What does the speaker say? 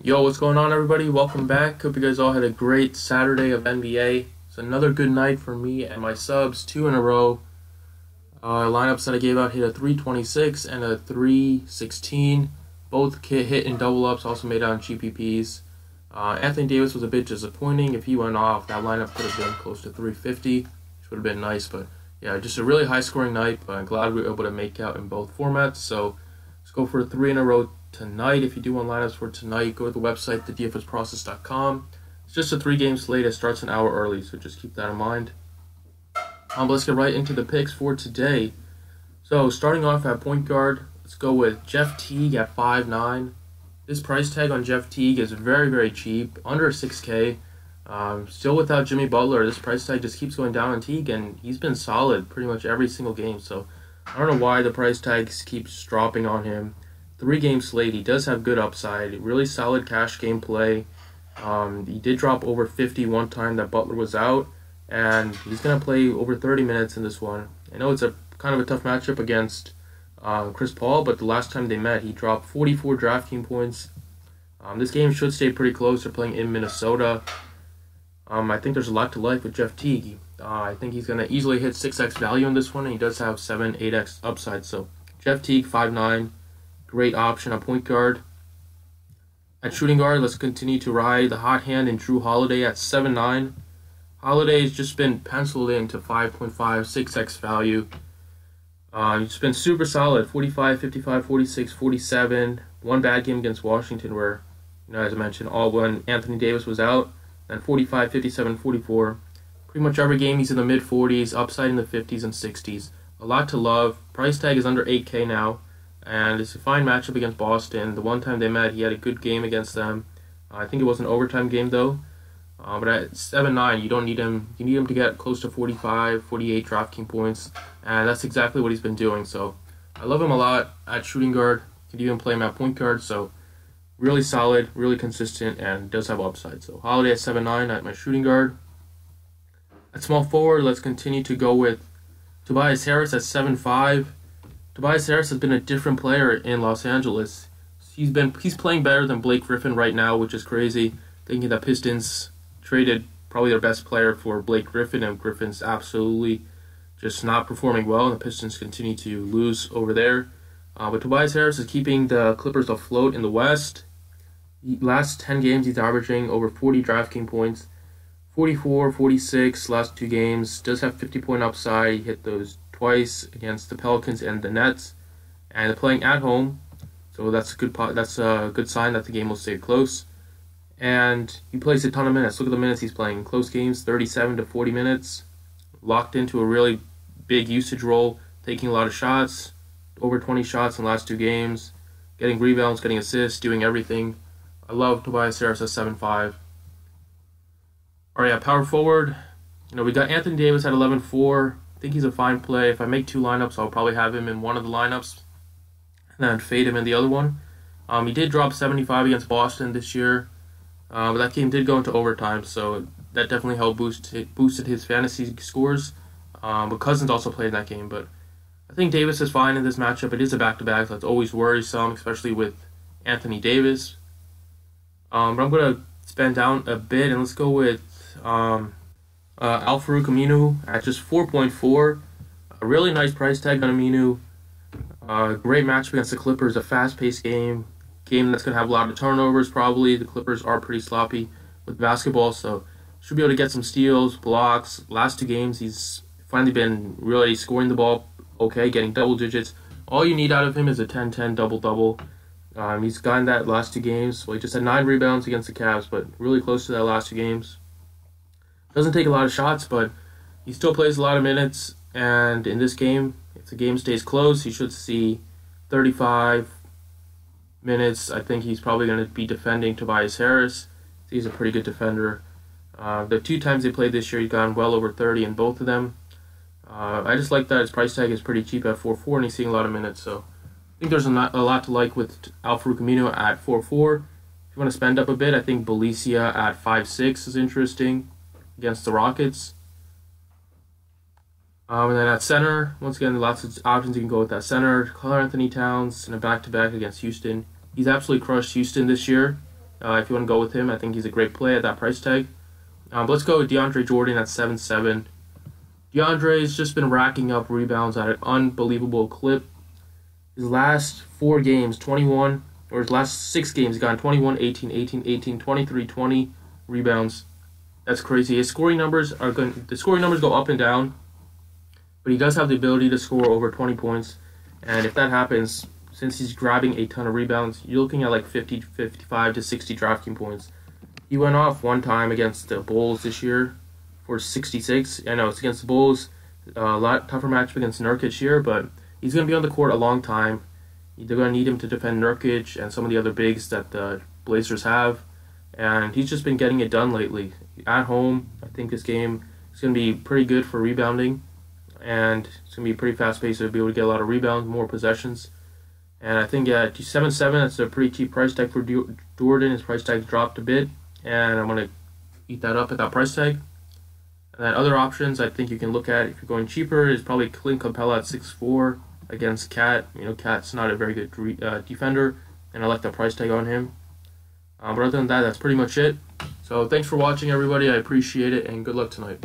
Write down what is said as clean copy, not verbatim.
Yo, what's going on, everybody? Welcome back. Hope you guys all had a great Saturday of NBA. It's another good night for me and my subs, 2 in a row. Lineups that I gave out hit a 326 and a 316. Both hit in double ups, also made out in GPPs. Anthony Davis was a bit disappointing. If he went off, that lineup could have been close to 350, which would have been nice. But yeah, just a really high scoring night. But I'm glad we were able to make out in both formats. So let's go for 3 in a row tonight. If you do want lineups for tonight, go to the website, thedfsprocess.com. It's just a 3-game slate. It starts an hour early, so just keep that in mind. But let's get right into the picks for today. So starting off at point guard, let's go with Jeff Teague at 5'9". This price tag on Jeff Teague is very, very cheap, under 6K. Still without Jimmy Butler, this price tag just keeps going down on Teague, and he's been solid pretty much every single game. So I don't know why the price tag keeps dropping on him. 3-game slate, he does have good upside, really solid cash game play. He did drop over 50 one time that Butler was out, and he's going to play over 30 minutes in this one. I know it's a kind of a tough matchup against Chris Paul, but the last time they met, he dropped 44 DraftKings points. This game should stay pretty close. They're playing in Minnesota. I think there's a lot to like with Jeff Teague. I think he's going to easily hit 6x value in this one, and he does have 7, 8x upside. So Jeff Teague, 5'9", great option at point guard. At shooting guard, let's continue to ride the hot hand in Jrue Holiday at 7'9". Holiday has just been penciled into 5.5, 6x value. He's been super solid, 45, 55, 46, 47. One bad game against Washington where, as I mentioned, all when Anthony Davis was out. And 45, 57, 44. Pretty much every game he's in the mid-40s, upside in the 50s and 60s. A lot to love. Price tag is under 8K now. And it's a fine matchup against Boston. The one time they met, he had a good game against them. I think it was an overtime game, though. But at 7'9", you don't need him. You need him to get close to 45, 48 DraftKings points. And that's exactly what he's been doing. So I love him a lot at shooting guard. You can even play him at point guard. So really solid, really consistent, and does have upside. So Holiday at 7'9" at my shooting guard. At small forward, let's continue to go with Tobias Harris at 7'5". Tobias Harris has been a different player in Los Angeles. He's playing better than Blake Griffin right now, which is crazy. Thinking that Pistons traded probably their best player for Blake Griffin, and Griffin's absolutely just not performing well, and the Pistons continue to lose over there. But Tobias Harris is keeping the Clippers afloat in the West. Last 10 games, he's averaging over 40 DraftKings points. 44, 46 last 2 games. Does have 50-point upside. He hit those twice against the Pelicans and the Nets, and they're playing at home, so that's a good sign that the game will stay close. And he plays a ton of minutes. Look at the minutes he's playing. Close games, 37 to 40 minutes. Locked into a really big usage role, taking a lot of shots, over 20 shots in the last 2 games, getting rebounds, getting assists, doing everything. I love Tobias Harris at 7'5". All right, power forward. We got Anthony Davis at 11'4". I think he's a fine play. If I make 2 lineups, I'll probably have him in one of the lineups and then fade him in the other one. He did drop 75 against Boston this year, but that game did go into overtime, so that definitely helped boosted his fantasy scores. But Cousins also played in that game, but I think Davis is fine in this matchup. It is a back-to-back, so that's always worrisome, especially with Anthony Davis. But I'm going to spend down a bit, and let's go with Al-Farouq Aminu at just 4.4. A really nice price tag on Aminu. Great matchup against the Clippers. A fast-paced game that's going to have a lot of turnovers probably. The Clippers are pretty sloppy with basketball, so should be able to get some steals, blocks. Last 2 games, he's finally been really scoring the ball okay, getting double digits. All you need out of him is a 10-10 double-double. He's gotten that last 2 games. So he just had 9 rebounds against the Cavs, but really close to that last 2 games. Doesn't take a lot of shots, but he still plays a lot of minutes. And in this game, if the game stays close, he should see 35 minutes. I think he's probably going to be defending Tobias Harris. He's a pretty good defender. The 2 times they played this year, he's gone well over 30 in both of them. I just like that his price tag is pretty cheap at 4.4, and he's seeing a lot of minutes. So I think there's a lot to like with Al-Farouq Aminu at 4.4. If you want to spend up a bit, I think Belicia at 5.6 is interesting against the Rockets. And then at center, once again, lots of options you can go with that center. Karl Anthony Towns in a back-to-back against Houston. He's absolutely crushed Houston this year. If you want to go with him, I think he's a great play at that price tag. But let's go with DeAndre Jordan at 7-7. DeAndre's just been racking up rebounds at an unbelievable clip. His last 4 games, 21, or his last 6 games, he's gotten 21, 18, 18, 18, 23, 20 rebounds. That's crazy. His scoring numbers go up and down, but he does have the ability to score over 20 points. And if that happens, since he's grabbing a ton of rebounds, you're looking at like 50, 55 to 60 DraftKings points. He went off one time against the Bulls this year for 66. I know it's against the Bulls, a lot tougher matchup against Nurkic here, but he's going to be on the court a long time. They're going to need him to defend Nurkic and some of the other bigs that the Blazers have, and he's just been getting it done lately. At home, I think this game is going to be pretty good for rebounding, and it's going to be pretty fast-paced, so he'll be able to get a lot of rebounds, more possessions. And I think at 7-7, that's a pretty cheap price tag for Jordan. His price tag dropped a bit, and I'm going to eat that up at that price tag. And then other options I think you can look at if you're going cheaper is probably Clint Capella at 6-4 against Cat. Cat's not a very good defender, and I like the price tag on him. But other than that, that's pretty much it. So thanks for watching, everybody. I appreciate it, and good luck tonight.